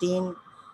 3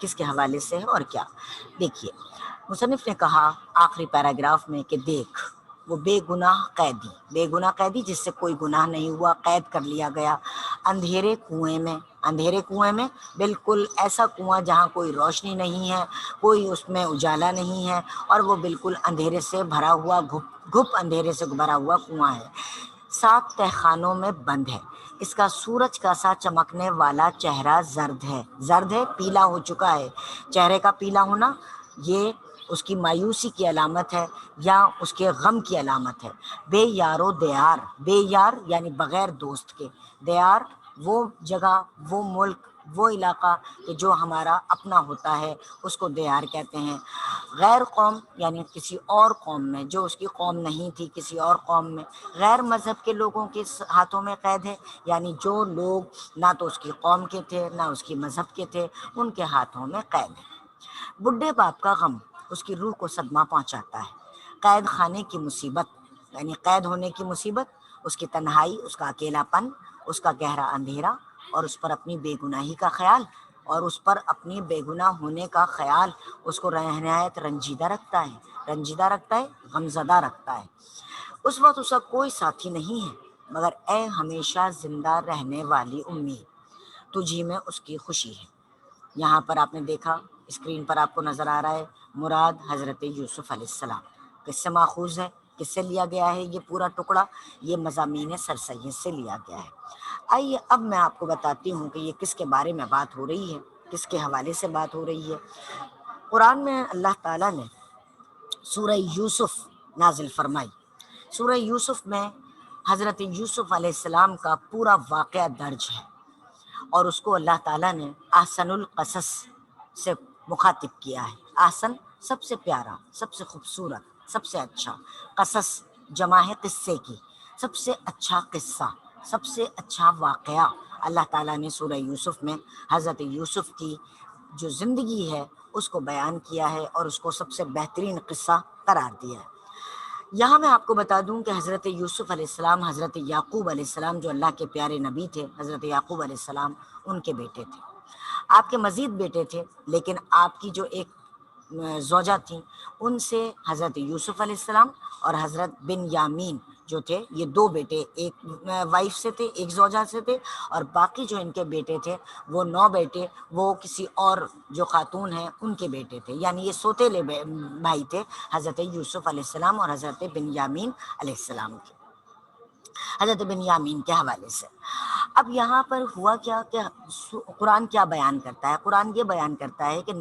کس کے حوالے سے ہے اور کیا؟ دیکھیے مصنف نے کہا آخری پیراگراف میں کہ دیکھ وہ بے گناہ قیدی جس سے کوئی گناہ نہیں ہوا، قید کر لیا گیا اندھیرے کنویں میں، بالکل ایسا کنواں جہاں کوئی روشنی نہیں ہے، کوئی اس میں اجالا نہیں ہے، اور وہ بالکل اندھیرے سے بھرا ہوا گھپ اندھیرے سے بھرا ہوا کنواں ہے، 7 تہخانوں میں بند ہے، اس کا سورج کا سا چمکنے والا چہرہ زرد ہے، پیلا ہو چکا ہے۔ چہرے کا پیلا ہونا یہ اس کی مایوسی کی علامت ہے یا اس کے غم کی علامت ہے۔ بے یارو دیار، بے یار یعنی بغیر دوست کے، دیار وہ جگہ، وہ ملک، وہ علاقہ کہ جو ہمارا اپنا ہوتا ہے اس کو دیار کہتے ہیں۔ غیر قوم یعنی کسی اور قوم میں، جو اس کی قوم نہیں تھی کسی اور قوم میں۔ غیر مذہب کے لوگوں کے ہاتھوں میں قید ہے، یعنی جو لوگ نہ تو اس کی قوم کے تھے نہ اس کی مذہب کے تھے، ان کے ہاتھوں میں قید ہے۔ بڈھے باپ کا غم اس کی روح کو صدمہ پہنچاتا ہے۔ قید خانے کی مصیبت یعنی قید ہونے کی مصیبت، اس کی تنہائی، اس کا اکیلا پن، اس کا گہرا اندھیرا، اور اس پر اپنی بے گناہی کا خیال، اور اس پر اپنی بے گناہ ہونے کا خیال اس کو نہایت رنجیدہ رکھتا ہے، غمزدہ رکھتا ہے۔ اس وقت اس کا کوئی ساتھی نہیں ہے مگر اے ہمیشہ زندہ رہنے والی امید، تجھی میں اس کی خوشی ہے۔ یہاں پر آپ نے دیکھا اسکرین پر آپ کو نظر آ رہا ہے مراد حضرت یوسف علیہ السلام، کس سے ماخوذ ہے، کس سے لیا گیا ہے یہ پورا ٹکڑا؟ یہ مضامین سرسید سے لیا گیا ہے۔ آئیے اب میں آپ کو بتاتی ہوں کہ یہ کس کے بارے میں بات ہو رہی ہے، کس کے حوالے سے بات ہو رہی ہے۔ قرآن میں اللہ تعالیٰ نے سورہ یوسف نازل فرمائی۔ سورہ یوسف میں حضرت یوسف علیہ السلام کا پورا واقعہ درج ہے، اور اس کو اللہ تعالیٰ نے احسن القصص سے مخاطب کیا ہے۔ احسن سب سے پیارا، سب سے خوبصورت، سب سے اچھا، قصص جمع ہے قصے کی، سب سے اچھا قصہ، سب سے اچھا واقعہ اللہ تعالیٰ نے سورہ یوسف میں حضرت یوسف کی جو زندگی ہے اس کو بیان کیا ہے، اور اس کو سب سے بہترین قصہ قرار دیا ہے۔ یہاں میں آپ کو بتا دوں کہ حضرت یوسف علیہ السلام حضرت یعقوب علیہ السلام جو اللہ کے پیارے نبی تھے، حضرت یعقوب علیہ السلام ان کے بیٹے تھے۔ آپ کے مزید بیٹے تھے، لیکن آپ کی جو ایک زوجہ تھیں ان سے حضرت یوسف علیہ السلام اور حضرت بن یامین جو تھے، یہ 2 بیٹے ایک وائف سے تھے، ایک زوجہ سے تھے، اور باقی جو ان کے بیٹے تھے وہ 9 بیٹے وہ کسی اور جو خاتون ہیں ان کے بیٹے تھے، یعنی یہ سوتیلے بھائی تھے حضرت یوسف علیہ السلام اور حضرت بن یامین علیہ السلام کے، حضرت بن یامین کے حوالے سے۔ اب یہاں پر ہوا کیا کہ قرآن کیا بیان کرتا ہے؟ قرآن یہ بیان کرتا ہے کہ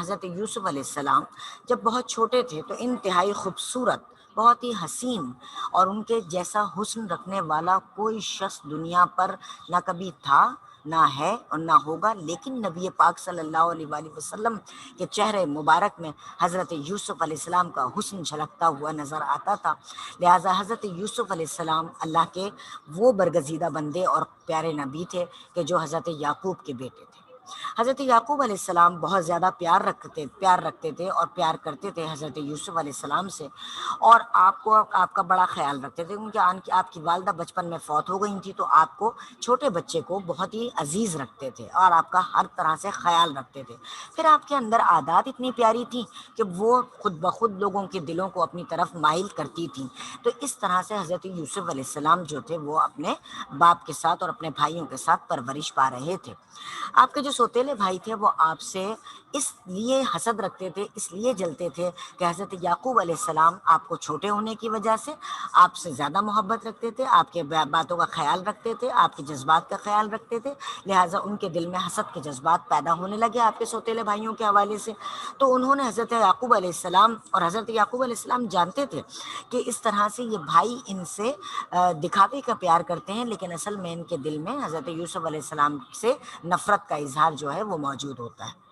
حضرت یوسف علیہ السلام جب بہت چھوٹے تھے تو انتہائی خوبصورت، بہت ہی حسین، اور ان کے جیسا حسن رکھنے والا کوئی شخص دنیا پر نہ کبھی تھا، نہ ہے اور نہ ہوگا، لیکن نبی پاک صلی اللہ علیہ وآلہ وسلم کے چہرے مبارک میں حضرت یوسف علیہ السلام کا حسن جھلکتا ہوا نظر آتا تھا۔ لہٰذا حضرت یوسف علیہ السلام اللہ کے وہ برگزیدہ بندے اور پیارے نبی تھے کہ جو حضرت یعقوب کے بیٹے تھے۔ حضرت یعقوب علیہ السلام بہت زیادہ پیار رکھتے تھے اور پیار کرتے تھے حضرت یوسف علیہ السلام سے، اور آپ کا بڑا خیال رکھتے تھے، کیونکہ آپ کی والدہ بچپن میں فوت ہو گئی تھی، تو آپ کو چھوٹے بچے کو بہت ہی عزیز رکھتے تھے اور آپ کا ہر طرح سے خیال رکھتے تھے۔ پھر آپ کے اندر عادات اتنی پیاری تھیں کہ وہ خود بخود لوگوں کے دلوں کو اپنی طرف مائل کرتی تھیں، تو اس طرح سے حضرت یوسف علیہ السلام جو تھے وہ اپنے باپ کے ساتھ اور اپنے بھائیوں کے ساتھ پرورش پا رہے تھے۔ آپ کے جو سوتیلے بھائی تھے وہ آپ سے اس لیے حسد رکھتے تھے، اس لیے جلتے تھے کہ حضرت یعقوب علیہ السلام آپ کو چھوٹے ہونے کی وجہ سے آپ سے زیادہ محبت رکھتے تھے، آپ کے باتوں کا خیال رکھتے تھے، آپ کے جذبات کا خیال رکھتے تھے، لہٰذا ان کے دل میں حسد کے جذبات پیدا ہونے لگے آپ کے سوتیلے بھائیوں کے حوالے سے۔ تو انہوں نے حضرت یعقوب علیہ السلام، اور حضرت یعقوب علیہ السلام جانتے تھے کہ اس طرح سے یہ بھائی ان سے دکھاوے کا پیار کرتے ہیں، لیکن اصل میں ان کے دل میں حضرت یوسف علیہ السلام سے نفرت کا اظہار جو ہے وہ موجود ہوتا ہے۔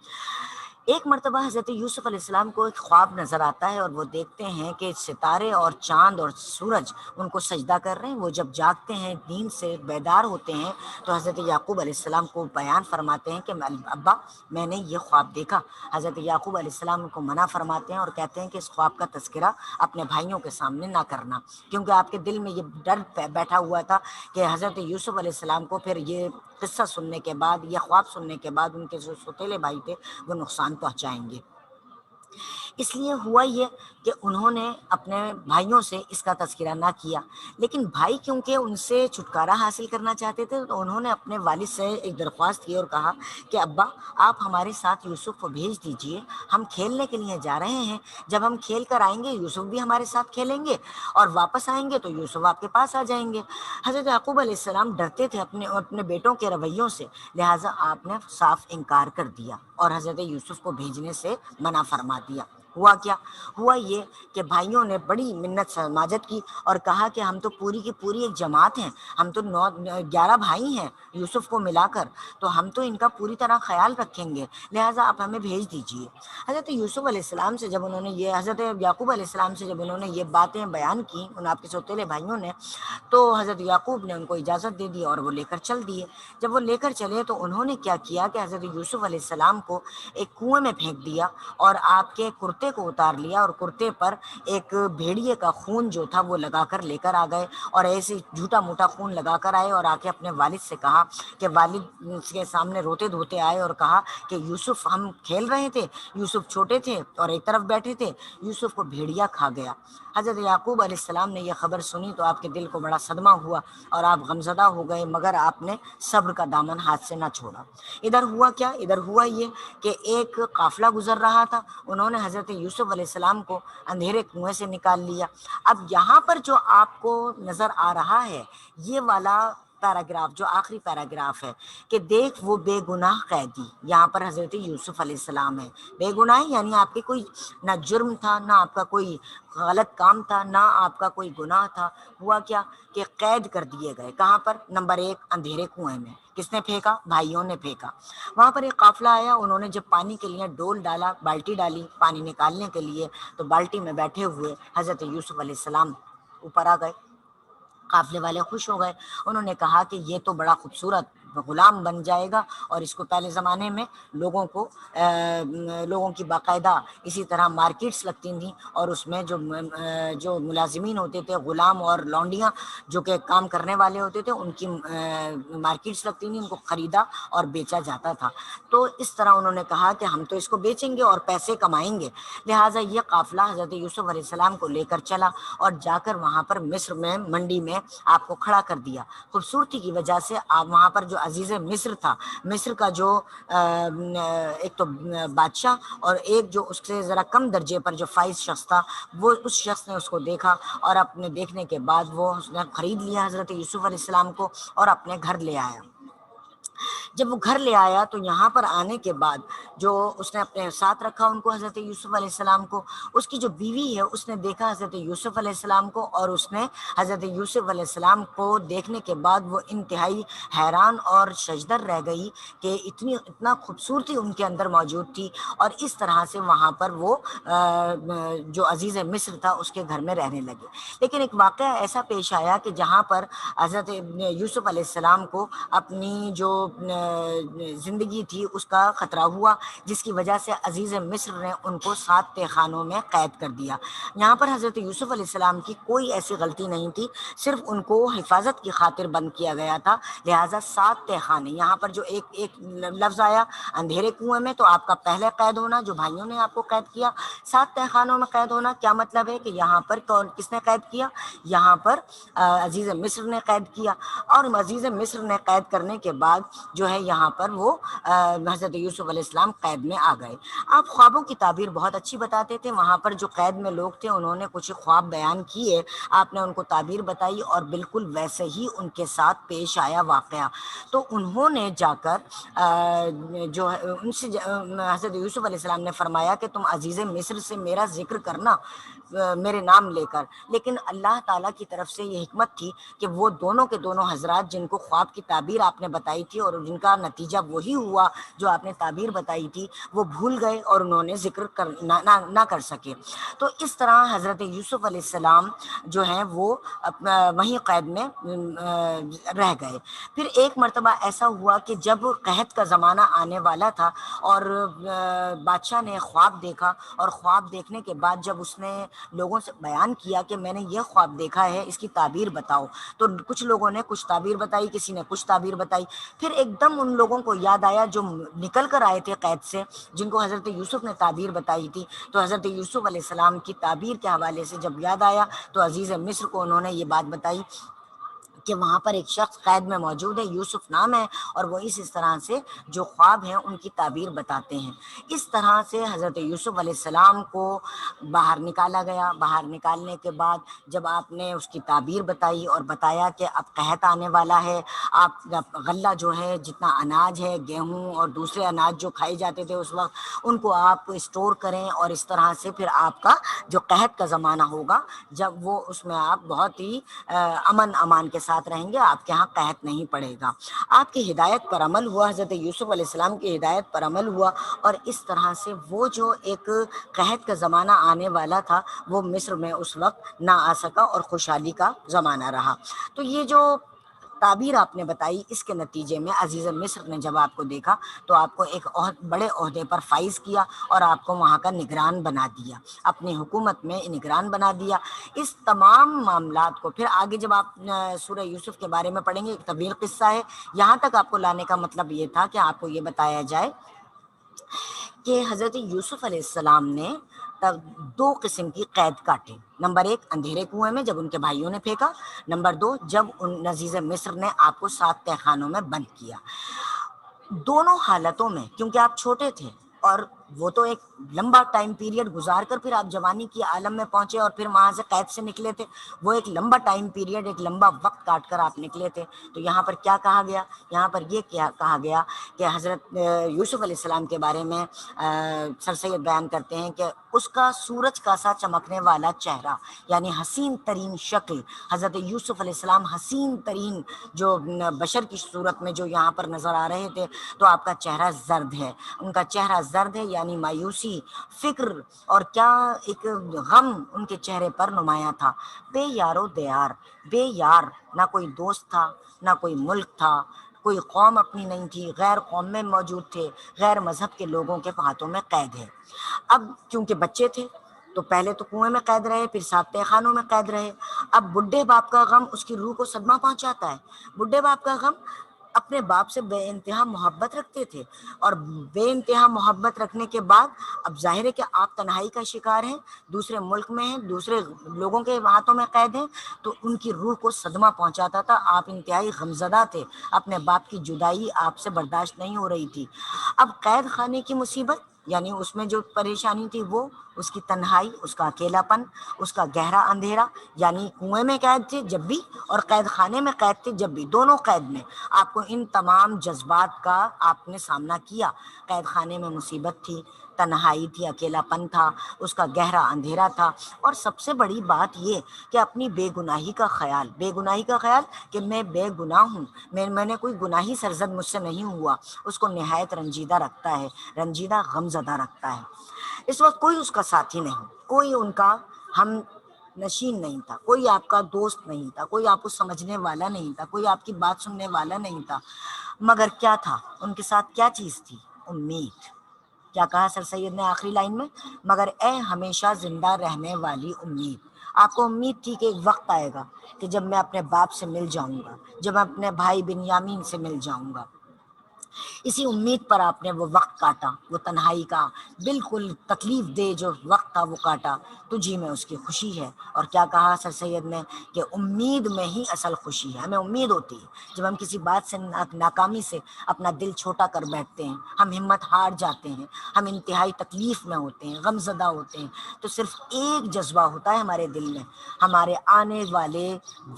ایک مرتبہ حضرت یوسف علیہ السلام کو ایک خواب نظر آتا ہے، اور وہ دیکھتے ہیں کہ ستارے اور چاند اور سورج ان کو سجدہ کر رہے ہیں۔ وہ جب جاگتے ہیں، نیند سے بیدار ہوتے ہیں، تو حضرت یعقوب علیہ السلام کو بیان فرماتے ہیں کہ ابا میں نے یہ خواب دیکھا۔ حضرت یعقوب علیہ السلام ان کو منع فرماتے ہیں اور کہتے ہیں کہ اس خواب کا تذکرہ اپنے بھائیوں کے سامنے نہ کرنا، کیونکہ آپ کے دل میں یہ ڈر بیٹھا ہوا تھا کہ حضرت یوسف علیہ السلام کو پھر یہ قصہ سننے کے بعد، یہ خواب سننے کے بعد ان کے جو سوتیلے بھائی تھے وہ نقصان پہنچائیں گے۔ اس لیے ہوا یہ کہ انہوں نے اپنے بھائیوں سے اس کا تذکرہ نہ کیا، لیکن بھائی کیونکہ ان سے چھٹکارا حاصل کرنا چاہتے تھے تو انہوں نے اپنے والد سے ایک درخواست کی اور کہا کہ ابا آپ ہمارے ساتھ یوسف کو بھیج دیجئے، ہم کھیلنے کے لیے جا رہے ہیں، جب ہم کھیل کر آئیں گے یوسف بھی ہمارے ساتھ کھیلیں گے اور واپس آئیں گے تو یوسف آپ کے پاس آ جائیں گے۔ حضرت یعقوب علیہ السلام ڈرتے تھے اپنے بیٹوں کے رویوں سے، لہٰذا آپ نے صاف انکار کر دیا اور حضرت یوسف کو بھیجنے سے منع فرما دیا۔ ہوا کیا؟ ہوا یہ کہ بھائیوں نے بڑی منت سماجت کی اور کہا کہ ہم تو پوری کی پوری ایک جماعت ہیں، ہم تو 11 بھائی ہیں یوسف کو ملا کر، تو ہم تو ان کا پوری طرح خیال رکھیں گے، لہٰذا آپ ہمیں بھیج دیجیے۔ حضرت یوسف علیہ السلام سے جب انہوں نے یہ حضرت یعقوب علیہ السلام سے جب انہوں نے یہ باتیں بیان کی ان آپ کے سوتیلے بھائیوں نے، تو حضرت یعقوب نے ان کو اجازت دے دی اور وہ لے کر چل دیے۔ جب وہ لے کر چلے تو انہوں نے کیا کیا کہ حضرت یوسف علیہ السلام کو ایک کنویں میں پھینک دیا اور آپ کے کرتے کو اتار لیا اور کرتے پر ایک بھیڑیے کا خون جو تھا وہ لگا کر لے کر آ گئے، اور ایسے جھوٹا موٹا خون لگا کر آئے اور آ کے اپنے والد سے کہا کہ والد کے سامنے روتے دھوتے آئے اور کہا کہ یوسف ہم کھیل رہے تھے، یوسف چھوٹے تھے اور ایک طرف بیٹھے تھے، یوسف کو بھیڑیا کھا گیا۔ حضرت یعقوب علیہ السلام نے یہ خبر سنی تو آپ کے دل کو بڑا صدمہ ہوا اور آپ غمزدہ ہو گئے، مگر آپ نے صبر کا دامن ہاتھ سے نہ چھوڑا۔ ادھر ہوا کیا؟ ادھر ہوا یہ کہ ایک قافلہ گزر رہا تھا، انہوں نے حضرت یوسف علیہ السلام کو اندھیرے کنویں سے نکال لیا۔ اب یہاں پر جو آپ کو نظر آ رہا ہے یہ والا پیراگراف جو آخری پیراگراف ہے کہ دیکھ وہ بے گناہ قیدی، یہاں پر حضرت یوسف علیہ السلام ہے۔ بے گناہ یعنی آپ کے کوئی نہ جرم تھا، نہ آپ کا کوئی غلط کام تھا، نہ آپ کا کوئی گناہ تھا۔ ہوا کیا کہ قید کر دیے گئے، کہاں پر؟ نمبر 1 اندھیرے کنویں میں۔ کس نے پھینکا؟ بھائیوں نے پھینکا۔ وہاں پر ایک قافلہ آیا، انہوں نے جب پانی کے لیے ڈول ڈالا، بالٹی ڈالی پانی نکالنے کے لیے، تو بالٹی میں بیٹھے ہوئے حضرت یوسف علیہ السلام اوپر آ گئے۔ قافلے والے خوش ہو گئے، انہوں نے کہا کہ یہ تو بڑا خوبصورت غلام بن جائے گا، اور اس کو پہلے زمانے میں لوگوں کی باقاعدہ اسی طرح مارکیٹس لگتی تھیں، اور اس میں جو ملازمین ہوتے تھے، غلام اور لونڈیاں جو کہ کام کرنے والے ہوتے تھے، ان کی مارکیٹس لگتی تھیں، ان کو خریدا اور بیچا جاتا تھا۔ تو اس طرح انہوں نے کہا کہ ہم تو اس کو بیچیں گے اور پیسے کمائیں گے، لہٰذا یہ قافلہ حضرت یوسف علیہ السلام کو لے کر چلا اور جا کر وہاں پر مصر میں منڈی میں آپ کو کھڑا کر دیا۔ خوبصورتی کی وجہ سے آپ وہاں پر جو عزیز مصر تھا، مصر کا جو ایک تو بادشاہ اور ایک جو اس سے ذرا کم درجے پر جو فائز شخص تھا، وہ اس شخص نے اس کو دیکھا اور اپنے دیکھنے کے بعد وہ اس نے خرید لیا حضرت یوسف علیہ السلام کو اور اپنے گھر لے آیا۔ جب وہ گھر لے آیا تو یہاں پر آنے کے بعد جو اس نے اپنے ساتھ رکھا ان کو، حضرت یوسف علیہ السلام کو، اس کی جو بیوی ہے اس نے دیکھا حضرت یوسف علیہ السلام کو، اور اس نے حضرت یوسف علیہ السلام کو دیکھنے کے بعد وہ انتہائی حیران اور ششدر رہ گئی کہ اتنا خوبصورتی ان کے اندر موجود تھی، اور اس طرح سے وہاں پر وہ جو عزیز مصر تھا اس کے گھر میں رہنے لگے۔ لیکن ایک واقعہ ایسا پیش آیا کہ جہاں پر حضرت یوسف علیہ السلام کو اپنی جو زندگی تھی اس کا خطرہ ہوا، جس کی وجہ سے عزیز مصر نے ان کو 7 تہہ خانوں میں قید کر دیا۔ یہاں پر حضرت یوسف علیہ السلام کی کوئی ایسی غلطی نہیں تھی، صرف ان کو حفاظت کی خاطر بند کیا گیا تھا، لہٰذا 7 تہہ خانے۔ یہاں پر جو ایک لفظ آیا اندھیرے کنویں میں، تو آپ کا پہلے قید ہونا جو بھائیوں نے آپ کو قید کیا، 7 تہہ خانوں میں قید ہونا کیا مطلب ہے کہ یہاں پر کس نے قید کیا؟ یہاں پر عزیز مصر نے قید کیا، اور عزیز مصر نے قید کرنے کے بعد جو ہے یہاں پر وہ حضرت یوسف علیہ السلام قید میں آ گئے۔ آپ خوابوں کی تعبیر بہت اچھی بتاتے تھے، وہاں پر جو قید میں لوگ تھے انہوں نے کچھ خواب بیان کیے، آپ نے ان کو تعبیر بتائی اور بالکل ویسے ہی ان کے ساتھ پیش آیا واقعہ۔ تو انہوں نے جا کر جو ہے ان سے حضرت یوسف علیہ السلام نے فرمایا کہ تم عزیز مصر سے میرا ذکر کرنا میرے نام لے کر، لیکن اللہ تعالیٰ کی طرف سے یہ حکمت تھی کہ وہ دونوں کے دونوں حضرات جن کو خواب کی تعبیر آپ نے بتائی تھی اور جن کا نتیجہ وہی ہوا جو آپ نے تعبیر بتائی تھی، وہ بھول گئے اور انہوں نے ذکر نہ کر سکے۔ تو اس طرح حضرت یوسف علیہ السلام جو ہیں وہ وہیں قید میں رہ گئے۔ پھر ایک مرتبہ ایسا ہوا کہ جب قحط کا زمانہ آنے والا تھا اور بادشاہ نے خواب دیکھا، اور خواب دیکھنے کے بعد جب اس نے لوگوں سے بیان کیا کہ میں نے یہ خواب دیکھا ہے، اس کی تعبیر بتاؤ، تو کچھ لوگوں نے کچھ تعبیر بتائی، کسی نے کچھ تعبیر بتائی۔ پھر ایک دم ان لوگوں کو یاد آیا جو نکل کر آئے تھے قید سے، جن کو حضرت یوسف نے تعبیر بتائی تھی، تو حضرت یوسف علیہ السلام کی تعبیر کے حوالے سے جب یاد آیا تو عزیز مصر کو انہوں نے یہ بات بتائی کہ وہاں پر ایک شخص قید میں موجود ہے، یوسف نام ہے، اور وہ اس طرح سے جو خواب ہیں ان کی تعبیر بتاتے ہیں۔ اس طرح سے حضرت یوسف علیہ السلام کو باہر نکالا گیا۔ باہر نکالنے کے بعد جب آپ نے اس کی تعبیر بتائی اور بتایا کہ اب قحط آنے والا ہے، آپ غلہ جو ہے، جتنا اناج ہے، گیہوں اور دوسرے اناج جو کھائے جاتے تھے اس وقت، ان کو آپ اسٹور کریں، اور اس طرح سے پھر آپ کا جو قحط کا زمانہ ہوگا جب وہ اس میں آپ بہت ہی امن امان کے ساتھ رہیں گے، آپ کے ہاں قحط نہیں پڑے گا۔ آپ کی ہدایت پر عمل ہوا، حضرت یوسف علیہ السلام کی ہدایت پر عمل ہوا، اور اس طرح سے وہ جو ایک قحط کا زمانہ آنے والا تھا وہ مصر میں اس وقت نہ آ سکا اور خوشحالی کا زمانہ رہا۔ تو یہ جو تعبیر آپ نے بتائی، اس کے نتیجے میں عزیز مصر نے جب آپ کو دیکھا تو آپ کو ایک بڑے عہدے پر فائز کیا اور آپ کو وہاں کا نگران بنا دیا، اپنی حکومت میں نگران بنا دیا۔ اس تمام معاملات کو پھر آگے جب آپ سورہ یوسف کے بارے میں پڑھیں گے، ایک طویل قصہ ہے، یہاں تک آپ کو لانے کا مطلب یہ تھا کہ آپ کو یہ بتایا جائے کہ حضرت یوسف علیہ السلام نے دو قسم کی قید کاٹی۔ نمبر ایک، اندھیرے کنویں میں جب ان کے بھائیوں نے پھینکا۔ نمبر دو، جب ان عزیز مصر نے آپ کو 7 تہہ خانوں میں بند کیا۔ دونوں حالتوں میں کیونکہ آپ چھوٹے تھے اور وہ تو ایک لمبا ٹائم پیریڈ گزار کر پھر آپ جوانی کی عالم میں پہنچے اور پھر وہاں سے قید سے نکلے تھے، وہ ایک لمبا ٹائم پیریڈ، ایک لمبا وقت کاٹ کر آپ نکلے تھے۔ تو یہاں پر کیا کہا گیا؟ یہاں پر یہ کیا کہا گیا کہ حضرت یوسف علیہ السلام کے بارے میں سر سید بیان کرتے ہیں کہ اس کا سورج کا سا چمکنے والا چہرہ، یعنی حسین ترین شکل، حضرت یوسف علیہ السلام حسین ترین جو بشر کی صورت میں جو یہاں پر نظر آ رہے تھے، تو آپ کا چہرہ زرد ہے، ان کا چہرہ زرد ہے، یعنی مایوسی، فکر اور کیا ایک غم ان کے چہرے پر نمایاں تھا۔ بے یار و دیار، بے یار، نہ کوئی دوست تھا، نہ کوئی ملک تھا، کوئی قوم اپنی نہیں تھی، غیر قوم میں موجود تھے، غیر مذہب کے لوگوں کے ہاتھوں میں قید ہے۔ اب کیونکہ بچے تھے تو پہلے تو کنویں میں قید رہے، پھر 7 تہہ خانوں میں قید رہے۔ اب بڈھے باپ کا غم اس کی روح کو صدمہ پہنچاتا ہے۔ بڈھے باپ کا غم، اپنے باپ سے بے انتہا محبت رکھتے تھے، اور بے انتہا محبت رکھنے کے بعد اب ظاہر ہے کہ آپ تنہائی کا شکار ہیں، دوسرے ملک میں ہیں، دوسرے لوگوں کے ہاتھوں میں قید ہیں، تو ان کی روح کو صدمہ پہنچاتا تھا۔ آپ انتہائی غمزدہ تھے، اپنے باپ کی جدائی آپ سے برداشت نہیں ہو رہی تھی۔ اب قید خانے کی مصیبت، یعنی اس میں جو پریشانی تھی وہ اس کی تنہائی، اس کا اکیلا پن، اس کا گہرا اندھیرا، یعنی کنویں میں قید تھے جب بھی اور قید خانے میں قید تھے جب بھی، دونوں قید میں آپ کو ان تمام جذبات کا آپ نے سامنا کیا۔ قید خانے میں مصیبت تھی، تنہائی تھی، اکیلا پن تھا، اس کا گہرا اندھیرا تھا، اور سب سے بڑی بات یہ کہ اپنی بے گناہی کا خیال، بے گناہی کا خیال کہ میں بے گناہ ہوں، میں نے کوئی گناہی سرزد مجھ سے نہیں ہوا، اس کو نہایت رنجیدہ رکھتا ہے، رنجیدہ غمزدہ رکھتا ہے۔ اس وقت کوئی اس کا ساتھی نہیں، کوئی ان کا ہم نشین نہیں تھا، کوئی آپ کا دوست نہیں تھا، کوئی آپ کو سمجھنے والا نہیں تھا، کوئی آپ کی بات سننے والا نہیں تھا، مگر کیا تھا ان کے ساتھ؟ کیا چیز تھی؟ امید۔ کیا کہا سر سید نے آخری لائن میں؟ مگر اے ہمیشہ زندہ رہنے والی امید۔ آپ کو امید تھی کہ ایک وقت آئے گا کہ جب میں اپنے باپ سے مل جاؤں گا، جب میں اپنے بھائی بنیامین سے مل جاؤں گا۔ اسی امید پر آپ نے وہ وقت کاٹا، وہ تنہائی کا بالکل تکلیف دہ جو وقت تھا وہ کاٹا۔ تجھی میں اس کی خوشی ہے۔ اور کیا کہا سر سید نے کہ امید میں ہی اصل خوشی ہے۔ ہمیں امید ہوتی ہے جب ہم کسی بات سے، ناکامی سے اپنا دل چھوٹا کر بیٹھتے ہیں، ہم ہمت ہار جاتے ہیں، ہم انتہائی تکلیف میں ہوتے ہیں، غم زدہ ہوتے ہیں، تو صرف ایک جذبہ ہوتا ہے ہمارے دل میں، ہمارے آنے والے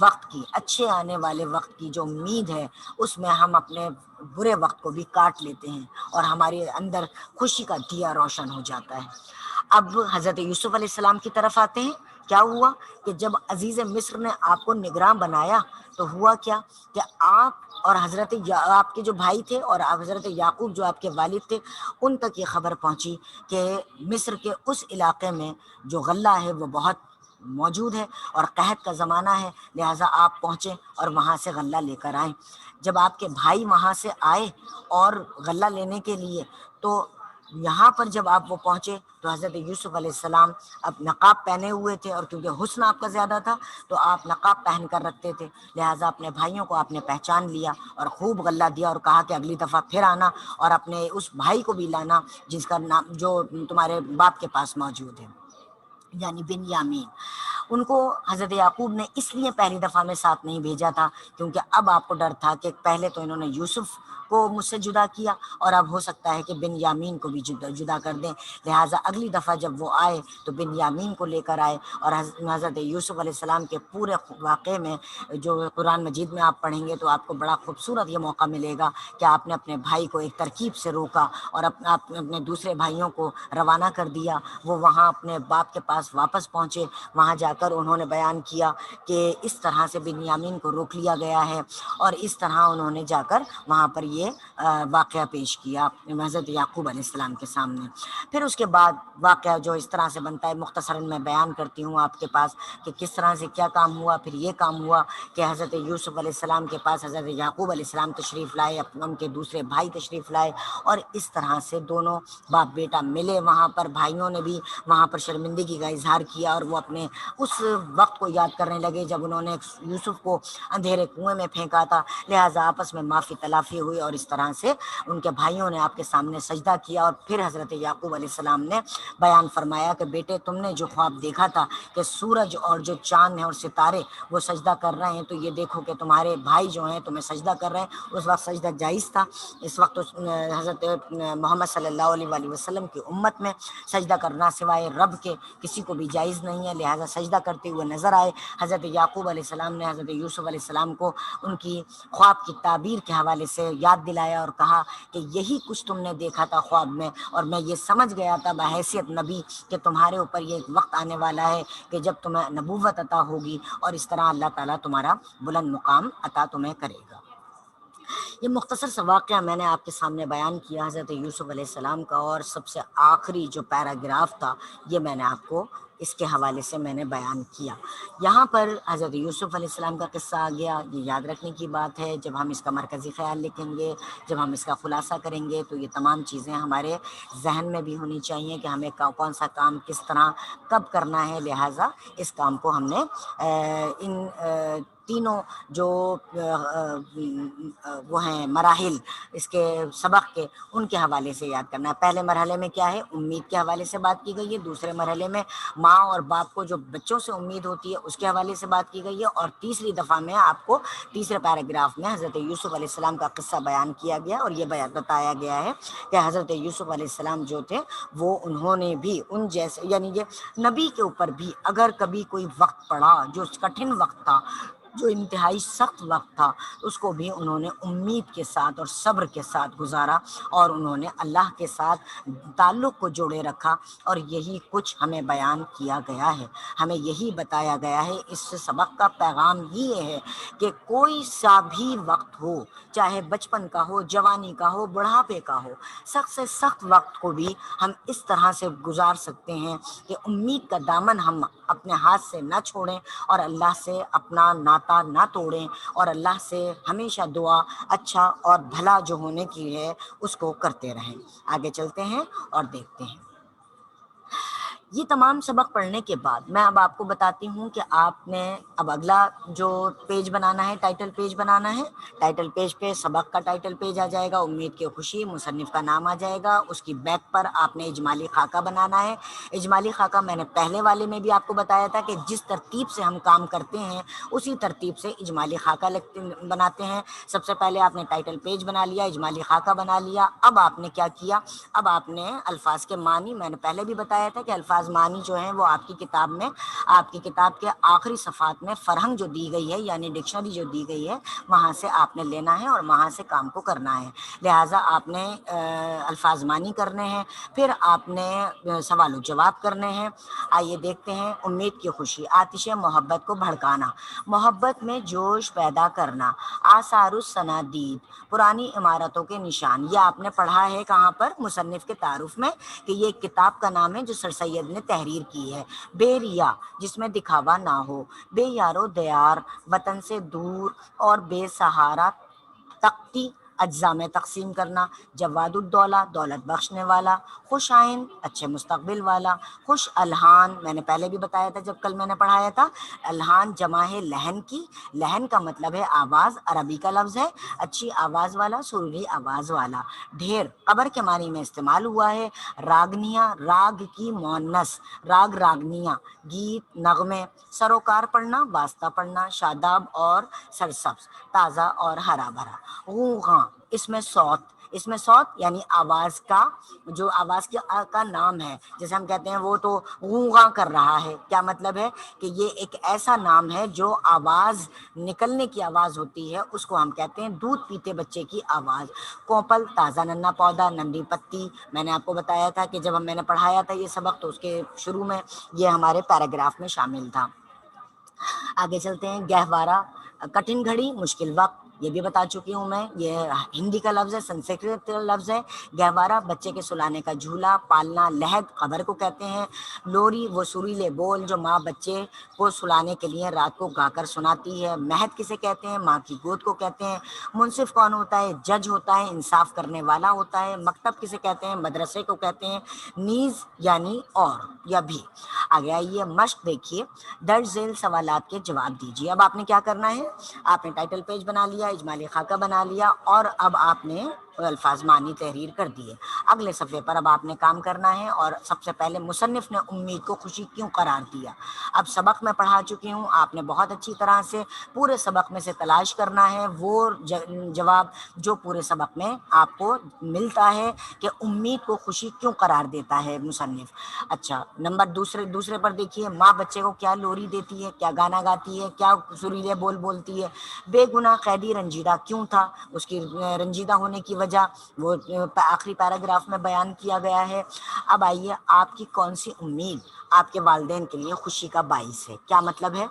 وقت کی، اچھے آنے والے وقت کی جو امید ہے، اس میں ہم اپنے برے وقت کو بھی کاٹ لیتے ہیں اور ہمارے اندر خوشی کا دیا روشن ہو جاتا ہے۔ اب حضرت یوسف علیہ السلام کی طرف آتے ہیں کیا ہوا کہ جب عزیز مصر نے آپ کو نگراں بنایا تو ہوا کیا کہ آپ اور آپ کے جو بھائی تھے اور حضرت یعقوب جو آپ کے والد تھے، ان تک یہ خبر پہنچی کہ مصر کے اس علاقے میں جو غلہ ہے وہ بہت موجود ہے اور قحط کا زمانہ ہے، لہٰذا آپ پہنچے اور وہاں سے غلہ لے کر آئیں۔ جب آپ کے بھائی وہاں سے آئے اور غلہ لینے کے لیے، تو یہاں پر جب آپ وہ پہنچے تو حضرت یوسف علیہ السلام اب نقاب پہنے ہوئے تھے، اور کیونکہ حسن آپ کا زیادہ تھا تو آپ نقاب پہن کر رکھتے تھے، لہٰذا اپنے بھائیوں کو آپ نے پہچان لیا اور خوب غلہ دیا اور کہا کہ اگلی دفعہ پھر آنا اور اپنے اس بھائی کو بھی لانا جس کا نام جو تمہارے باپ کے پاس موجود ہے، یعنی بن یامین۔ ان کو حضرت یعقوب نے اس لیے پہلی دفعہ میں ساتھ نہیں بھیجا تھا کیونکہ اب آپ کو ڈر تھا کہ پہلے تو انہوں نے یوسف کو مجھ سے جدا کیا اور اب ہو سکتا ہے کہ بن یامین کو بھی جدا کر دیں، لہٰذا اگلی دفعہ جب وہ آئے تو بن یامین کو لے کر آئے۔ اور حضرت یوسف علیہ السلام کے پورے واقعے میں جو قرآن مجید میں آپ پڑھیں گے تو آپ کو بڑا خوبصورت یہ موقع ملے گا کہ آپ نے اپنے بھائی کو ایک ترکیب سے روکا اور آپ نے اپنے دوسرے بھائیوں کو روانہ کر دیا۔ وہ وہاں اپنے باپ کے پاس واپس پہنچے، وہاں جا کر انہوں نے بیان کیا کہ اس طرح سے بن یامین کو روک لیا گیا ہے، اور اس طرح انہوں نے جا کر وہاں پر یہ واقعہ پیش کیا حضرت یعقوب علیہ السلام کے سامنے۔ پھر اس کے بعد واقعہ جو اس طرح سے بنتا ہے مختصراً میں بیان کرتی ہوں آپ کے پاس کہ کس طرح سے کیا کام ہوا۔ پھر یہ کام ہوا کہ حضرت یوسف علیہ السلام کے پاس حضرت یعقوب علیہ السلام تشریف لائے، ان کے دوسرے بھائی تشریف لائے، اور اس طرح سے دونوں باپ بیٹا ملے وہاں پر۔ بھائیوں نے بھی وہاں پر شرمندگی کا اظہار کیا اور وہ اپنے اس وقت کو یاد کرنے لگے جب انہوں نے یوسف کو اندھیرے کنویں میں پھینکا تھا، لہٰذا آپس میں معافی تلافی ہوئی، اور اس طرح سے ان کے بھائیوں نے آپ کے سامنے سجدہ کیا۔ اور پھر حضرت یعقوب علیہ السلام نے بیان فرمایا کہ بیٹے تم نے جو خواب دیکھا تھا کہ سورج اور جو چاند ہیں اور ستارے وہ سجدہ کر رہے ہیں، تو یہ دیکھو کہ تمہارے بھائی جو ہیں تمہیں سجدہ کر رہے ہیں۔ اس وقت سجدہ جائز تھا، اس وقت حضرت محمد صلی اللہ علیہ وآلہ وسلم کی امت میں سجدہ کرنا سوائے رب کے کسی کو بھی جائز نہیں ہے، لہٰذا سجدہ کرتے ہوئے نظر آئے۔ حضرت یعقوب علیہ السلام نے حضرت یوسف علیہ السلام کو ان کی خواب کی تعبیر کے حوالے سے یاد دلایا اور کہا کہ یہی کچھ تم نے دیکھا تھا خواب میں، اور میں یہ سمجھ گیا تھا بحیثیت نبی کہ تمہارے اوپر یہ ایک وقت آنے والا ہے کہ جب تمہیں نبوت عطا ہوگی، اور اس طرح اللہ تعالیٰ تمہارا بلند مقام عطا تمہیں کرے گا۔ یہ مختصر سا واقعہ میں نے آپ کے سامنے بیان کیا حضرت یوسف علیہ السلام کا، اور سب سے آخری جو پیراگراف تھا یہ میں نے آپ کو اس کے حوالے سے میں نے بیان کیا۔ یہاں پر حضرت یوسف علیہ السلام کا قصہ آ گیا۔ یہ یاد رکھنے کی بات ہے، جب ہم اس کا مرکزی خیال لکھیں گے، جب ہم اس کا خلاصہ کریں گے، تو یہ تمام چیزیں ہمارے ذہن میں بھی ہونی چاہیے کہ ہمیں کون سا کام کس طرح کب کرنا ہے، لہٰذا اس کام کو ہم نے ان تینوں جو وہ ہیں مراحل اس کے سبق کے، ان کے حوالے سے یاد کرنا ہے۔ پہلے مرحلے میں کیا ہے، امید کے حوالے سے بات کی گئی ہے، دوسرے مرحلے میں ماں اور باپ کو جو بچوں سے امید ہوتی ہے اس کے حوالے سے بات کی گئی ہے، اور تیسری دفعہ میں آپ کو تیسرے پیراگراف میں حضرت یوسف علیہ السلام کا قصہ بیان کیا گیا، اور یہ بتایا گیا ہے کہ حضرت یوسف علیہ السلام جو تھے وہ انہوں نے بھی ان جیسے، یعنی یہ نبی کے اوپر بھی اگر کبھی کوئی وقت پڑا جو کٹھن وقت تھا، جو انتہائی سخت وقت تھا، اس کو بھی انہوں نے امید کے ساتھ اور صبر کے ساتھ گزارا، اور انہوں نے اللہ کے ساتھ تعلق کو جوڑے رکھا، اور یہی کچھ ہمیں بیان کیا گیا ہے، ہمیں یہی بتایا گیا ہے۔ اس سبق کا پیغام یہ ہے کہ کوئی سا بھی وقت ہو، چاہے بچپن کا ہو، جوانی کا ہو، بڑھاپے کا ہو، سخت سے سخت وقت کو بھی ہم اس طرح سے گزار سکتے ہیں کہ امید کا دامن ہم اپنے ہاتھ سے نہ چھوڑیں، اور اللہ سے اپنا ناطہ نہ توڑیں، اور اللہ سے ہمیشہ دعا اچھا اور بھلا جو ہونے کی ہے اس کو کرتے رہیں۔ آگے چلتے ہیں اور دیکھتے ہیں۔ یہ تمام سبق پڑھنے کے بعد میں اب آپ کو بتاتی ہوں کہ آپ نے اب اگلا جو پیج بنانا ہے، ٹائٹل پیج بنانا ہے۔ ٹائٹل پیج پہ سبق کا ٹائٹل پیج آ جائے گا، امید کی خوشی، مصنف کا نام آ جائے گا، اس کی بیک پر آپ نے اجمالی خاکہ بنانا ہے۔ اجمالی خاکہ میں نے پہلے والے میں بھی آپ کو بتایا تھا کہ جس ترتیب سے ہم کام کرتے ہیں اسی ترتیب سے اجمالی خاکہ بناتے ہیں۔ سب سے پہلے آپ نے ٹائٹل پیج بنا لیا، اجمالی خاکہ بنا لیا۔ اب آپ نے کیا کیا، اب آپ نے الفاظ کے معنی، میں نے پہلے بھی بتایا تھا کہ الفاظ الفاظ معنی جو ہیں وہ آپ کی کتاب میں، آپ کی کتاب کے آخری صفحات میں فرہنگ جو دی گئی ہے یعنی ڈکشنری جو دی گئی ہے وہاں سے آپ نے لینا ہے اور وہاں سے کام کو کرنا ہے۔ لہٰذا آپ نے الفاظ معنی کرنے ہیں، پھر آپ نے سوال و جواب کرنے ہیں۔ آئیے دیکھتے ہیں، امید کی خوشی، آتش محبت کو بھڑکانا، محبت میں جوش پیدا کرنا، آثار الصنادید، پرانی عمارتوں کے نشان۔ یہ آپ نے پڑھا ہے کہاں پر؟ مصنف کے تعارف میں، کہ یہ ایک کتاب کا نام ہے جو سر سید نے تحریر کی ہے۔ بے ریا، جس میں دکھاوا نہ ہو، بے یار و دیار، وطن سے دور اور بے سہارا، تختی اجزاء میں تقسیم کرنا، جواد الدولہ، دولت بخشنے والا، خوش آئن، اچھے مستقبل والا، خوش الحان، میں نے پہلے بھی بتایا تھا جب کل میں نے پڑھایا تھا، الحان جمع ہے لہن کی، لہن کا مطلب ہے آواز، عربی کا لفظ ہے، اچھی آواز والا، سریلی آواز والا۔ ڈھیر قبر کے معنی میں استعمال ہوا ہے۔ راگنیاں، راگ کی مؤنث، راگ راگنیاں، گیت نغمے، سروکار پڑھنا، واسطہ پڑھنا، شاداب اور سرسبز، تازہ اور ہرا بھرا۔ غوغاں، اس میں صوت، اس میں صوت یعنی آواز کا، جو آواز کا نام ہے، جیسے ہم کہتے ہیں وہ تو غوغاں کر رہا ہے، کیا مطلب ہے کہ یہ ایک ایسا نام ہے جو آواز نکلنے کی آواز ہوتی ہے، اس کو ہم کہتے ہیں دودھ پیتے بچے کی آواز۔ کوپل، تازہ ننا پودا، ننھی پتی، میں نے آپ کو بتایا تھا کہ جب میں نے پڑھایا تھا یہ سبق تو اس کے شروع میں یہ ہمارے پیراگراف میں شامل تھا۔ آگے چلتے ہیں، گہوارہ، کٹھن گھڑی، مشکل وقت، یہ بھی بتا چکی ہوں میں، یہ ہندی کا لفظ ہے، سنسکرت لفظ ہے۔ گہوارہ، بچے کے سلانے کا جھولا، پالنا، لہد قبر کو کہتے ہیں۔ لوری، وہ سریلے بول جو ماں بچے کو سلانے کے لیے رات کو گا کر سناتی ہے۔ مہد کسے کہتے ہیں؟ ماں کی گود کو کہتے ہیں۔ منصف کون ہوتا ہے؟ جج ہوتا ہے، انصاف کرنے والا ہوتا ہے۔ مکتب کسے کہتے ہیں؟ مدرسے کو کہتے ہیں۔ نیز یعنی اور یا بھی۔ آگے آئیے، مشق دیکھیے، درج ذیل سوالات کے جواب دیجیے۔ اب آپ نے کیا کرنا ہے؟ آپ نے ٹائٹل پیج بنا لیا، اجمالی خاکہ بنا لیا، اور اب آپ نے الفاظ معنی تحریر کر دیے۔ اگلے صفحے پر اب آپ نے کام کرنا ہے، اور سب سے پہلے مصنف نے امید کو خوشی کیوں قرار دیا۔ اب سبق میں پڑھا چکی ہوں، آپ نے بہت اچھی طرح سے پورے سبق میں سے تلاش کرنا ہے وہ جواب جو پورے سبق میں آپ کو ملتا ہے کہ امید کو خوشی کیوں قرار دیتا ہے مصنف۔ اچھا، نمبر دوسرے پر دیکھیے، ماں بچے کو کیا لوری دیتی ہے، کیا گانا گاتی ہے، کیا سریلے بول بولتی ہے۔ بے گناہ قیدی رنجیدہ کیوں تھا، اس کی رنجیدہ ہونے کی وجہ وہ آخری پیراگراف میں بیان کیا گیا ہے۔ اب آئیے، آپ کی کون سی امید آپ کے والدین کے لیے خوشی کا باعث ہے، کیا مطلب ہے؟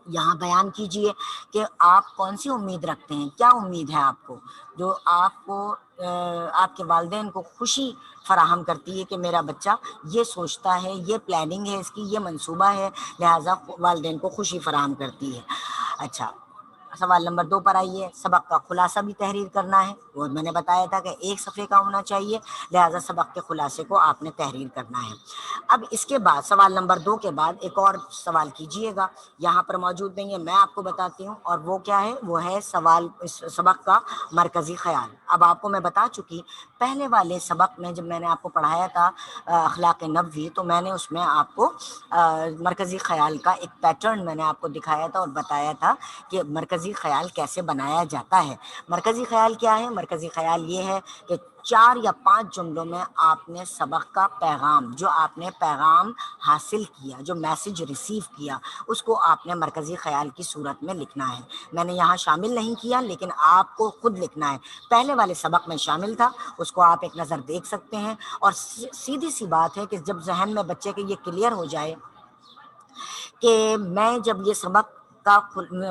یہاں بیان کیجئے کہ آپ کون سی امید رکھتے ہیں، کیا امید ہے آپ کو جو آپ کو آپ کے والدین کو خوشی فراہم کرتی ہے کہ میرا بچہ یہ سوچتا ہے، یہ پلاننگ ہے اس کی، یہ منصوبہ ہے، لہٰذا والدین کو خوشی فراہم کرتی ہے۔ اچھا، سوال نمبر 2 پر آئیے، سبق کا خلاصہ بھی تحریر کرنا ہے، وہ میں نے بتایا تھا کہ 1 صفحے کا ہونا چاہیے، لہٰذا سبق کے خلاصے کو آپ نے تحریر کرنا ہے۔ اب اس کے بعد سوال نمبر 2 کے بعد ایک اور سوال کیجئے گا، یہاں پر موجود نہیں ہے، میں آپ کو بتاتی ہوں، اور وہ کیا ہے؟ وہ ہے سوال اس سبق کا مرکزی خیال۔ اب آپ کو میں بتا چکی پہلے والے سبق میں جب میں نے آپ کو پڑھایا تھا اخلاق نبوی، تو میں نے اس میں آپ کو مرکزی خیال کا ایک پیٹرن میں نے آپ کو دکھایا تھا اور بتایا تھا کہ مرکزی خیال کیسے بنایا جاتا ہے۔ مرکزی خیال کیا ہے؟ مرکزی خیال یہ ہے کہ 4 یا 5 جملوں میں آپ نے سبق کا پیغام، جو آپ نے پیغام حاصل کیا، جو میسج ریسیو کیا، اس کو آپ نے مرکزی خیال کی صورت میں لکھنا ہے۔ میں نے یہاں شامل نہیں کیا، لیکن آپ کو خود لکھنا ہے، پہلے والے سبق میں شامل تھا، اس کو آپ ایک نظر دیکھ سکتے ہیں۔ اور سیدھی سی بات ہے کہ جب ذہن میں بچے کے یہ کلیئر ہو جائے کہ میں جب یہ سبق کا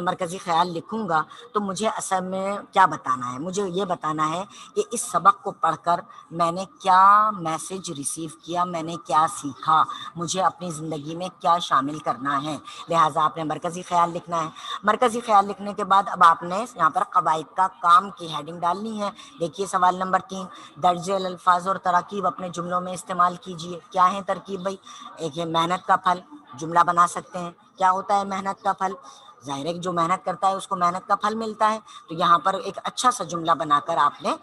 مرکزی خیال لکھوں گا تو مجھے اصل میں کیا بتانا ہے، مجھے یہ بتانا ہے کہ اس سبق کو پڑھ کر میں نے کیا میسج ریسیو کیا، میں نے کیا سیکھا، مجھے اپنی زندگی میں کیا شامل کرنا ہے، لہٰذا آپ نے مرکزی خیال لکھنا ہے۔ مرکزی خیال لکھنے کے بعد اب آپ نے یہاں پر قواعد کا کام کی ہیڈنگ ڈالنی ہے۔ دیکھیے سوال نمبر 3، درج ذیل الفاظ اور تراکیب اپنے جملوں میں استعمال کیجیے۔ کیا ہے ترکیب بھائی؟ ایک ہے محنت کا پھل، جملہ بنا سکتے ہیں، کیا ہوتا ہے محنت کا پھل؟ ظاہر ہے کہ جو محنت کرتا ہے اس کو محنت کا پھل ملتا ہے. تو یہاں پر ایک اچھا سا جملہ بنا کر آپ نے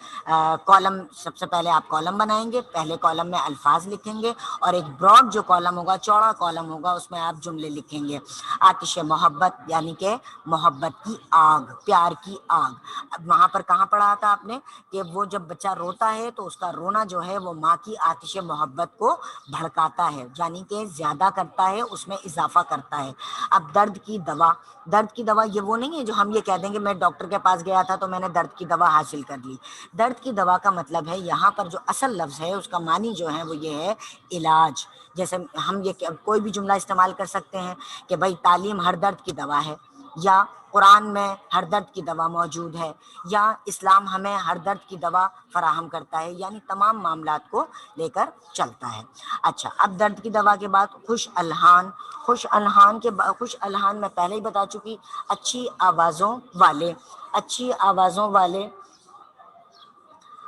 کالم، سب سے پہلے آپ کالم بنائیں گے، پہلے کالم میں الفاظ لکھیں گے اور ایک براڈ جو کالم ہوگا، چوڑا کالم ہوگا، اس میں آپ جملے لکھیں گے. آتش محبت یعنی کہ محبت کی آگ، پیار کی آگ. اب وہاں پر کہاں پڑھا تھا آپ نے کہ وہ جب بچہ روتا ہے تو اس کا رونا جو ہے وہ ماں کی آتش محبت کو بھڑکاتا ہے، یعنی کہ زیادہ کرتا ہے، اس میں اضافہ کرتا ہے. اب درد کی دوا، درد کی دوا یہ وہ نہیں ہے جو ہم یہ کہہ دیں گے میں ڈاکٹر کے پاس گیا تھا تو میں نے درد کی دوا حاصل کر لی. درد کی دوا کا مطلب ہے یہاں پر جو اصل لفظ ہے اس کا معنی جو ہے وہ یہ ہے علاج. جیسے ہم یہ کوئی بھی جملہ استعمال کر سکتے ہیں کہ بھائی تعلیم ہر درد کی دوا ہے، یا قرآن میں ہر درد کی دوا موجود ہے، یا اسلام ہمیں ہر درد کی دوا فراہم کرتا ہے، یعنی تمام معاملات کو لے کر چلتا ہے. اچھا، اب درد کی دوا کے بعد خوش الحان. خوش الحان کے خوش الحان میں پہلے ہی بتا چکی، اچھی آوازوں والے، اچھی آوازوں والے،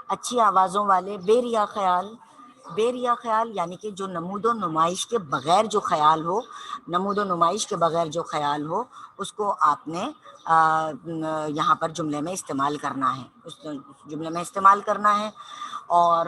اچھی آوازوں والے. بے ریا خیال، بے ریا خیال یعنی کہ جو نمود و نمائش کے بغیر جو خیال ہو، نمود و نمائش کے بغیر جو خیال ہو، اس کو آپ نے یہاں پر جملے میں استعمال کرنا ہے، اس جملے میں استعمال کرنا ہے. اور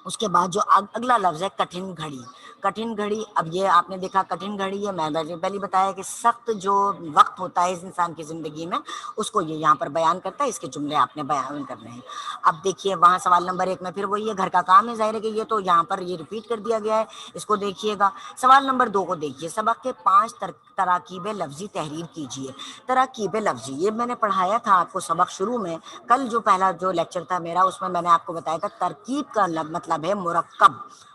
اس کے بعد جو اگلا لفظ ہے کٹھن گھڑی. کٹھن گھڑی، اب یہ آپ نے دیکھا کٹھن گھڑی ہے، میں پہلے بتایا کہ سخت جو وقت ہوتا ہے اس انسان کی زندگی میں اس کو یہ یہاں پر بیان کرتا ہے. اس کے جملے آپ نے بیان کرنے ہیں. اب دیکھیے وہاں سوال نمبر 1 میں پھر وہی ہے، گھر کا کام ہے، ظاہر ہے کہ یہ تو یہاں پر یہ ریپیٹ کر دیا گیا ہے، اس کو دیکھیے گا. سوال نمبر 2 کو دیکھیے، سبق کے 5 تراکیب لفظی تحریر کیجیے. تراکیب لفظی یہ میں نے پڑھایا تھا آپ کو سبق شروع میں، کل جو پہلا جو لیکچر تھا میرا اس میں نے آپ کو بتایا تھا ترکیب کا مطلب ہے مرکب.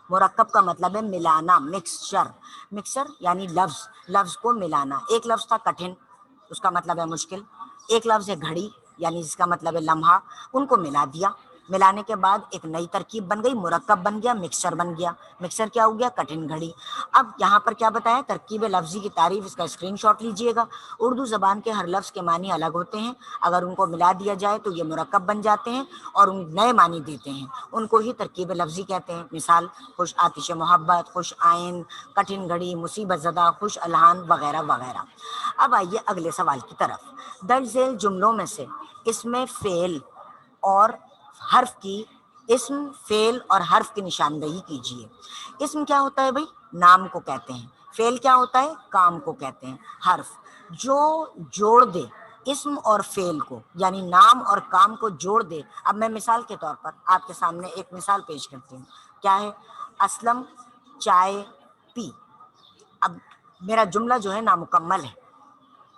مرکب کا مطلب ہے ملانا، مکسچر. مکسچر یعنی لفظ، لفظ کو ملانا. ایک لفظ تھا کٹھن، اس کا مطلب ہے مشکل. ایک لفظ ہے گھڑی یعنی جس کا مطلب ہے لمحہ. ان کو ملا دیا، ملانے کے بعد ایک نئی ترکیب بن گئی، مرکب بن گیا، مکسچر بن گیا. مکسچر کیا ہو گیا؟ کٹھن گھڑی. اب یہاں پر کیا بتایا؟ ترکیب لفظی کی تعریف، اس کا اسکرین شاٹ لیجئے گا. اردو زبان کے ہر لفظ کے معنی الگ ہوتے ہیں، اگر ان کو ملا دیا جائے تو یہ مرکب بن جاتے ہیں اور ان نئے معنی دیتے ہیں، ان کو ہی ترکیب لفظی کہتے ہیں. مثال خوش آتش محبت، خوش آئین، کٹھن گھڑی، مصیبت زدہ، خوش الحان وغیرہ وغیرہ. اب آئیے اگلے سوال کی طرف. درج ذیل جملوں میں سے اسم فعل اور حرف کی، اسم فعل اور حرف کی نشاندہی کیجیے. اسم کیا ہوتا ہے بھائی؟ نام کو کہتے ہیں. فعل کیا ہوتا ہے؟ کام کو کہتے ہیں. حرف جو جوڑ دے اسم اور فعل کو، یعنی نام اور کام کو جوڑ دے. اب میں مثال کے طور پر آپ کے سامنے ایک مثال پیش کرتی ہوں. کیا ہے؟ اسلم چائے پی. اب میرا جملہ جو ہے نامکمل ہے،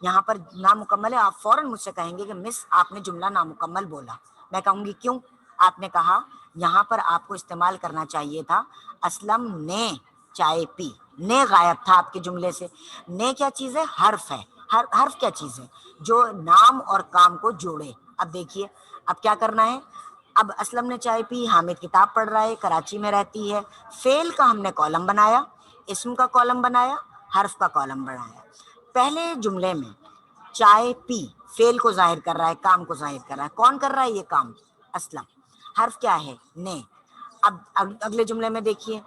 یہاں پر نامکمل ہے. آپ فوراً مجھ سے کہیں گے کہ مس آپ نے جملہ نامکمل بولا. میں کہوں گی کیوں؟ آپ نے کہا یہاں پر آپ کو استعمال کرنا چاہیے تھا اسلم نے چائے پی. نے غائب تھا آپ کے جملے سے. نے کیا چیز ہے؟ حرف ہے. حرف کیا چیز ہے؟ جو نام اور کام کو جوڑے. اب دیکھیے اب کیا کرنا ہے. اب اسلم نے چائے پی، حامد کتاب پڑھ رہا ہے، کراچی میں رہتی ہے. فعل کا ہم نے کالم بنایا، اسم کا کالم بنایا، حرف کا کالم بنایا. پہلے جملے میں چائے پی فعل کو ظاہر کر رہا ہے، کام کو ظاہر کر رہا ہے. کون کر رہا ہے یہ کام؟ اسلم. حرف کیا ہے؟ نے. اب اگلے جملے میں دیکھیے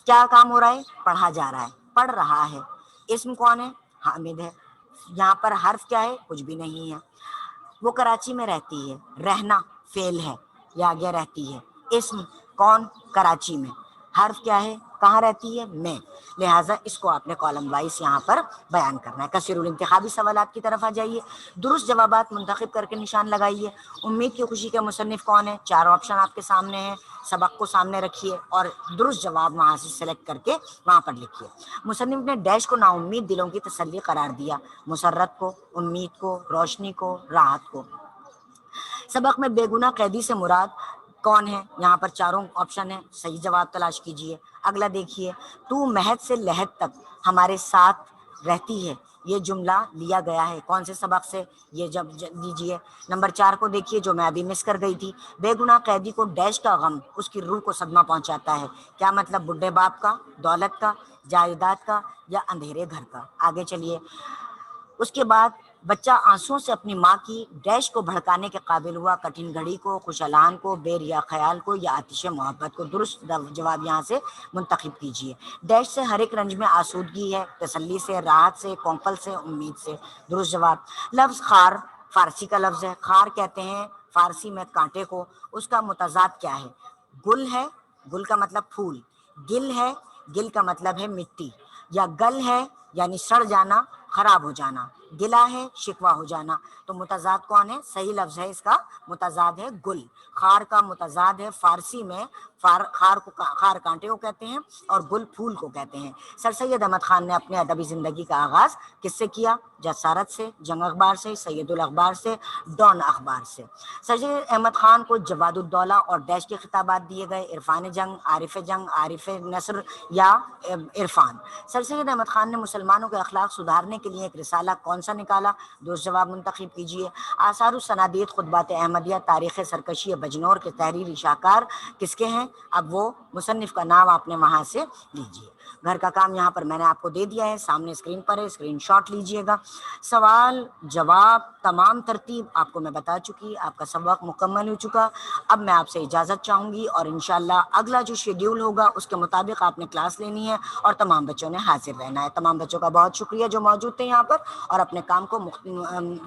کیا کام ہو رہا ہے؟ پڑھا جا رہا ہے، پڑھ رہا ہے. اسم کون ہے؟ حامد ہے. یہاں پر حرف کیا ہے؟ کچھ بھی نہیں ہے. وہ کراچی میں رہتی ہے، رہنا فعل ہے، یہ آگے رہتی ہے. اسم کون؟ کراچی میں. حرف کیا ہے؟ کہاں رہتی ہے؟ میں. لہٰذا اس کو آپ نے کالم وائز یہاں پر بیان کرنا ہے. کثیر الانتخابی سوالات کی طرف آ جائیے. درست جوابات منتخب کر کے نشان لگائیے. امید کی خوشی کے مصنف کون ہے؟ 4 آپشن آپ کے سامنے ہیں. سبق کو سامنے رکھیے اور درست جواب وہاں سے سلیکٹ کر کے وہاں پر لکھیے. مصنف نے ڈیش کو نا امید دلوں کی تسلی قرار دیا. مسرت کو، امید کو، روشنی کو، راحت کو. سبق میں بے گناہ قیدی سے مراد کون ہے؟ یہاں پر 4 آپشن ہیں، صحیح جواب تلاش کیجئے. اگلا دیکھیے تو مہد سے لحد تک ہمارے ساتھ رہتی ہے. یہ جملہ لیا گیا ہے کون سے سبق سے؟ یہ جب دیجئے. نمبر 4 کو دیکھیے جو میں ابھی مس کر گئی تھی. بے گناہ قیدی کو ڈیش کا غم اس کی روح کو صدمہ پہنچاتا ہے. کیا مطلب؟ بڈھے باپ کا، دولت کا، جائیداد کا، یا اندھیرے گھر کا. آگے چلیے. اس کے بعد بچہ آنسوؤں سے اپنی ماں کی ڈیش کو بھڑکانے کے قابل ہوا، کٹھن گھڑی کو، خوش الان کو، بے ریا خیال کو یا آتش محبت کو۔ درست جواب یہاں سے منتخب کیجیے۔ ڈیش سے ہر ایک رنج میں آسودگی ہے، تسلی سے، راحت سے، کونپل سے، امید سے۔ درست جواب۔ لفظ خار فارسی کا لفظ ہے، خار کہتے ہیں فارسی میں کانٹے کو، اس کا متضاد کیا ہے؟ گل ہے، گل کا مطلب پھول، گل ہے، گل کا مطلب ہے مٹی، یا گل ہے یعنی سڑ جانا، خراب ہو جانا، گلا ہے شکوہ ہو جانا۔ تو متضاد کون ہے؟ صحیح لفظ ہے اس کا متضاد ہے گل۔ خار کا متضاد ہے فارسی میں، خار کانٹے کو کہتے ہیں اور گل پھول کو کہتے ہیں۔ سر سید احمد خان نے اپنے ادبی زندگی کا آغاز کس سے کیا؟ جسارت سے، جنگ اخبار سے، سید الاخبار سے، ڈان اخبار سے۔ سر سید احمد خان کو جواد الدولہ اور ڈیش کے خطابات دیے گئے، عرفان جنگ، عارف نصر یا عرفان۔ سر سید احمد خان نے مسلمانوں کے اخلاق سدھارنے کے لیے ایک رسالہ کون سا نکالا؟ درست جواب منتخب کیجیے۔ آثار السنادید، خطبات احمدیہ، تاریخ سرکشی بجنور کے تحریری شاہکار کس کے ہیں؟ اب وہ مصنف کا نام آپ نے وہاں سے لیجیے۔ گھر کا کام یہاں پر میں نے آپ کو دے دیا ہے، سامنے اسکرین پر ہے، اسکرین شاٹ لیجیے گا۔ سوال جواب تمام ترتیب آپ کو میں بتا چکی، آپ کا سبق مکمل ہو چکا۔ اب میں آپ سے اجازت چاہوں گی اور انشاءاللہ اگلا جو شیڈیول ہوگا اس کے مطابق آپ نے کلاس لینی ہے اور تمام بچوں نے حاضر رہنا ہے۔ تمام بچوں کا بہت شکریہ جو موجود تھے یہاں پر، اور اپنے کام کو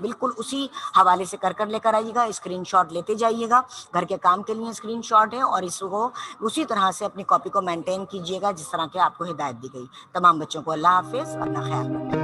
بالکل اسی حوالے سے کر لے کر آئیے گا، اسکرین شاٹ لیتے جائیے گا۔ گھر کے کام کے لیے اسکرین شاٹ ہے اور اس کو اسی طرح سے اپنی کاپی کو مینٹین کیجیے گا جس طرح کہ آپ کو ہدایت دی گئی۔ تمام بچوں کو اللہ حافظ، اپنا خیال رکھیں۔